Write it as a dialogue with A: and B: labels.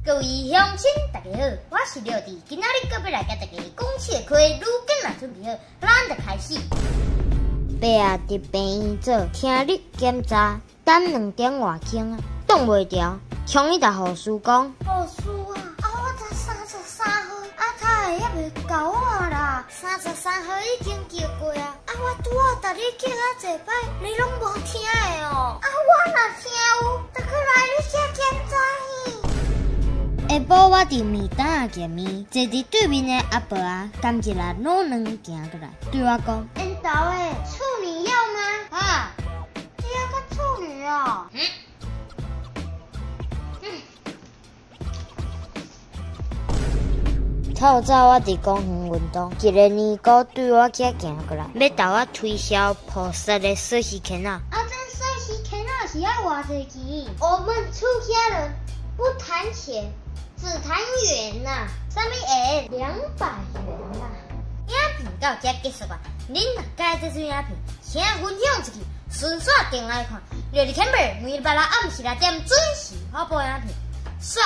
A: 各位乡亲，大家好，我是廖弟，今仔日搁要来甲大家讲笑话。如果若准备好，咱就开始。爸啊，伫病院做听力检查，等2点外钟啊，挡袂牢，冲伊甲护士讲：护士啊，我才33号，他会还袂到我啦，33号已经叫过啊，我拄好甲你叫啊一摆，你拢无听的哦，我若听有，就去来你遮检查去。下晡我伫面档啊见面，坐伫对面的阿伯啊，甘一来老卵行过来，对我讲：缘投诶，处女要吗？啊，你要个处女哦。透早我伫公园运动，一个尼姑对我遮行过来，要投我推销菩萨的水洗钱啊！这水洗钱是要偌济钱？我们出家人不谈钱。只谈缘呐，啥物会200元啦？影片到这结束啊！恁若介这支影片，请分享出去，顺续订来看。廖日天妹每日8日暗时6点准时发布影片，刷。